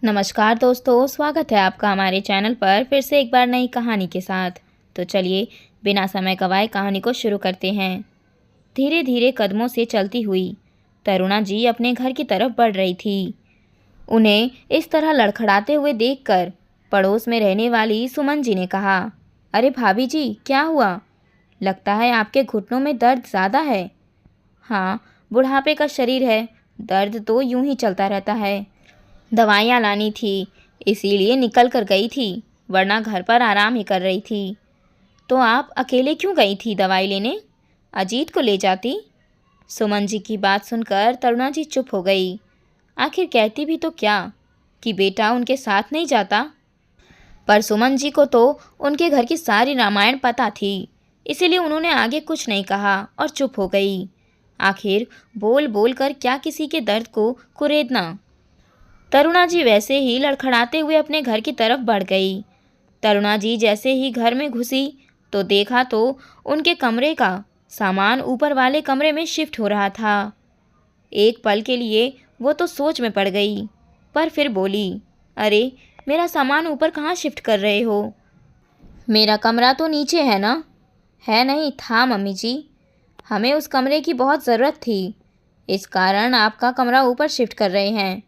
नमस्कार दोस्तों, स्वागत है आपका हमारे चैनल पर फिर से एक बार नई कहानी के साथ। तो चलिए बिना समय गवाए कहानी को शुरू करते हैं। धीरे धीरे कदमों से चलती हुई तरुणा जी अपने घर की तरफ बढ़ रही थी। उन्हें इस तरह लड़खड़ाते हुए देखकर पड़ोस में रहने वाली सुमन जी ने कहा, अरे भाभी जी, क्या हुआ? लगता है आपके घुटनों में दर्द ज़्यादा है। हाँ, बुढ़ापे का शरीर है, दर्द तो यूं ही चलता रहता है। दवाइयाँ लानी थी, इसीलिए निकल कर गई थी, वरना घर पर आराम ही कर रही थी। तो आप अकेले क्यों गई थी दवाई लेने? अजीत को ले जाती। सुमन जी की बात सुनकर तरुणा जी चुप हो गई। आखिर कहती भी तो क्या कि बेटा उनके साथ नहीं जाता। पर सुमन जी को तो उनके घर की सारी रामायण पता थी, इसीलिए उन्होंने आगे कुछ नहीं कहा और चुप हो गई। आखिर बोल बोल कर क्या किसी के दर्द को कुरेदना। तरुणा जी वैसे ही लड़खड़ाते हुए अपने घर की तरफ बढ़ गई। तरुणा जी जैसे ही घर में घुसी तो देखा तो उनके कमरे का सामान ऊपर वाले कमरे में शिफ्ट हो रहा था। एक पल के लिए वो तो सोच में पड़ गई, पर फिर बोली, अरे मेरा सामान ऊपर कहाँ शिफ्ट कर रहे हो? मेरा कमरा तो नीचे है ना? है नहीं था मम्मी जी, हमें उस कमरे की बहुत ज़रूरत थी, इस कारण आपका कमरा ऊपर शिफ्ट कर रहे हैं।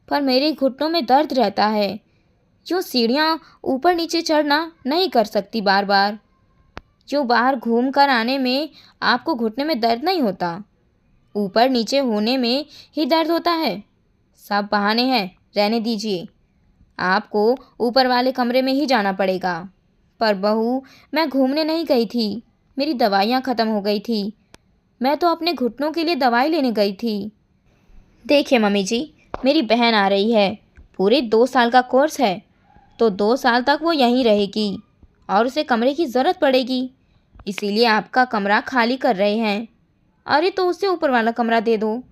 पर मेरे घुटनों में दर्द रहता है, यूँ सीढ़ियाँ ऊपर नीचे चढ़ना नहीं कर सकती बार बार। यूँ बाहर घूम कर आने में आपको घुटने में दर्द नहीं होता, ऊपर नीचे होने में ही दर्द होता है। सब बहाने हैं, रहने दीजिए, आपको ऊपर वाले कमरे में ही जाना पड़ेगा। पर बहू, मैं घूमने नहीं गई थी, मेरी दवाइयाँ ख़त्म हो गई थी, मैं तो अपने घुटनों के लिए दवाई लेने गई थी। देखिए मम्मी जी, मेरी बहन आ रही है, पूरे 2 साल का कोर्स है, तो 2 साल तक वो यहीं रहेगी और उसे कमरे की ज़रूरत पड़ेगी, इसीलिए आपका कमरा खाली कर रहे हैं। अरे तो उसे ऊपर वाला कमरा दे दो,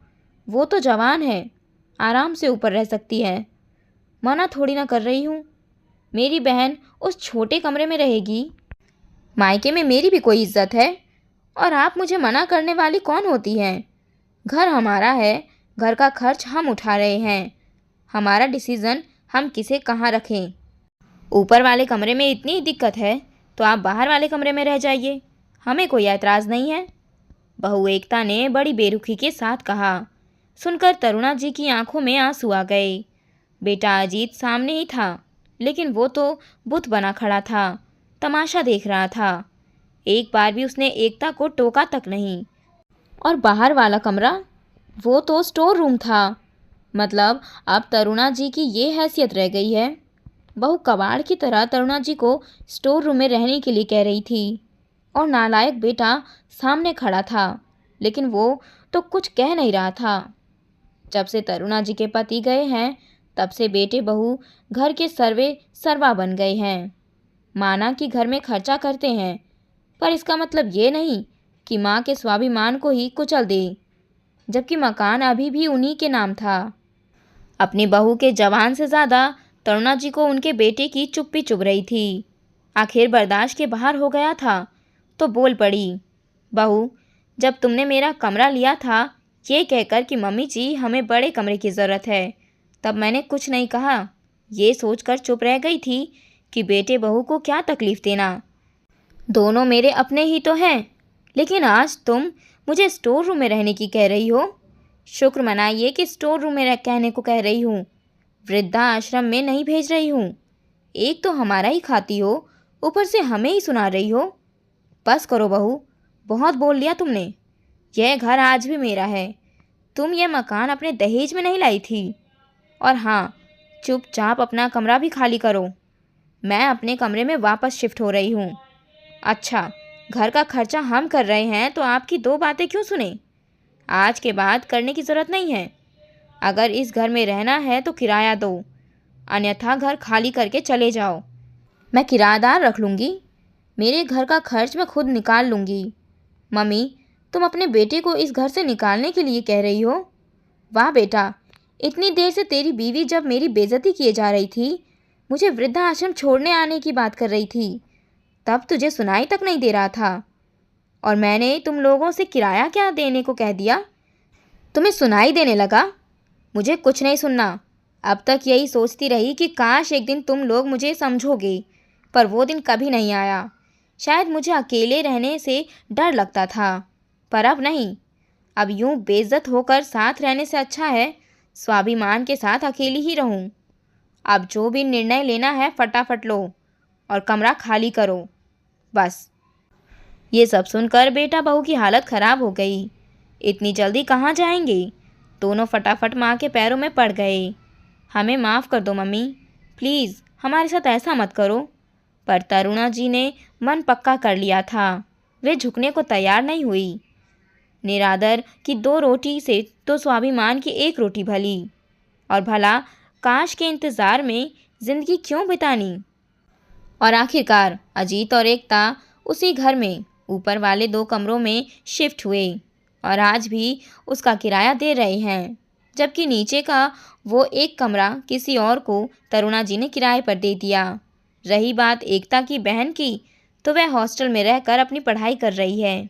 वो तो जवान है, आराम से ऊपर रह सकती है। मना थोड़ी ना कर रही हूँ, मेरी बहन उस छोटे कमरे में रहेगी। मायके में मेरी भी कोई इज्जत है, और आप मुझे मना करने वाली कौन होती हैं? घर हमारा है, घर का खर्च हम उठा रहे हैं, हमारा डिसीज़न हम किसे कहाँ रखें। ऊपर वाले कमरे में इतनी दिक्कत है तो आप बाहर वाले कमरे में रह जाइए, हमें कोई ऐतराज़ नहीं है। बहू एकता ने बड़ी बेरुखी के साथ कहा। सुनकर तरुणा जी की आंखों में आंसू आ गए। बेटा अजीत सामने ही था, लेकिन वो तो बुत बना खड़ा था, तमाशा देख रहा था। एक बार भी उसने एकता को टोका तक नहीं। और बाहर वाला कमरा, वो तो स्टोर रूम था। मतलब अब तरुणा जी की ये हैसियत रह गई है। बहू कबाड़ की तरह तरुणा जी को स्टोर रूम में रहने के लिए कह रही थी, और नालायक बेटा सामने खड़ा था, लेकिन वो तो कुछ कह नहीं रहा था। जब से तरुणा जी के पति गए हैं, तब से बेटे बहू घर के सर्वे सर्वा बन गए हैं। माना कि घर में खर्चा करते हैं, पर इसका मतलब ये नहीं कि माँ के स्वाभिमान को ही कुचल दे, जबकि मकान अभी भी उन्हीं के नाम था। अपनी बहू के जवान से ज़्यादा तरुणा जी को उनके बेटे की चुप्पी चुभ रही थी। आखिर बर्दाश्त के बाहर हो गया था तो बोल पड़ी, बहू, जब तुमने मेरा कमरा लिया था ये कहकर कि मम्मी जी हमें बड़े कमरे की ज़रूरत है, तब मैंने कुछ नहीं कहा, ये सोचकर चुप रह गई थी कि बेटे बहू को क्या तकलीफ़ देना, दोनों मेरे अपने ही तो हैं। लेकिन आज तुम मुझे स्टोर रूम में रहने की कह रही हो। शुक्र मनाइए कि स्टोर रूम में कहने को कह रही हूँ, वृद्धा आश्रम में नहीं भेज रही हूँ। एक तो हमारा ही खाती हो, ऊपर से हमें ही सुना रही हो। बस करो बहू, बहुत बोल लिया तुमने। यह घर आज भी मेरा है, तुम यह मकान अपने दहेज में नहीं लाई थी। और हाँ, चुपचाप अपना कमरा भी खाली करो, मैं अपने कमरे में वापस शिफ्ट हो रही हूँ। अच्छा, घर का खर्चा हम कर रहे हैं तो आपकी दो बातें क्यों सुने? आज के बाद करने की ज़रूरत नहीं है। अगर इस घर में रहना है तो किराया दो, अन्यथा घर खाली करके चले जाओ। मैं किराएदार रख लूँगी, मेरे घर का खर्च मैं खुद निकाल लूँगी। मम्मी, तुम अपने बेटे को इस घर से निकालने के लिए कह रही हो? वाह बेटा, इतनी देर से तेरी बीवी जब मेरी बेइज्जती किए जा रही थी, मुझे वृद्धाश्रम छोड़ने आने की बात कर रही थी, तब तुझे सुनाई तक नहीं दे रहा था, और मैंने तुम लोगों से किराया क्या देने को कह दिया, तुम्हें सुनाई देने लगा? मुझे कुछ नहीं सुनना, अब तक यही सोचती रही कि काश एक दिन तुम लोग मुझे समझोगे, पर वो दिन कभी नहीं आया। शायद मुझे अकेले रहने से डर लगता था, पर अब नहीं। अब यूं बेइज्जत होकर साथ रहने से अच्छा है स्वाभिमान के साथ अकेली ही रहूं। अब जो भी निर्णय लेना है फटाफट लो और कमरा खाली करो, बस। ये सब सुनकर बेटा बहू की हालत खराब हो गई। इतनी जल्दी कहाँ जाएंगे? दोनों फटाफट माँ के पैरों में पड़ गए। हमें माफ़ कर दो मम्मी, प्लीज़ हमारे साथ ऐसा मत करो। पर तरुणा जी ने मन पक्का कर लिया था, वे झुकने को तैयार नहीं हुई। निरादर की 2 रोटी से तो स्वाभिमान की 1 रोटी भली। और भला काश के इंतज़ार में ज़िंदगी क्यों बितानी। और आखिरकार अजीत और एकता उसी घर में ऊपर वाले 2 कमरों में शिफ्ट हुए और आज भी उसका किराया दे रहे हैं, जबकि नीचे का वो 1 कमरा किसी और को तरुणा जी ने किराए पर दे दिया। रही बात एकता की बहन की, तो वह हॉस्टल में रहकर अपनी पढ़ाई कर रही है।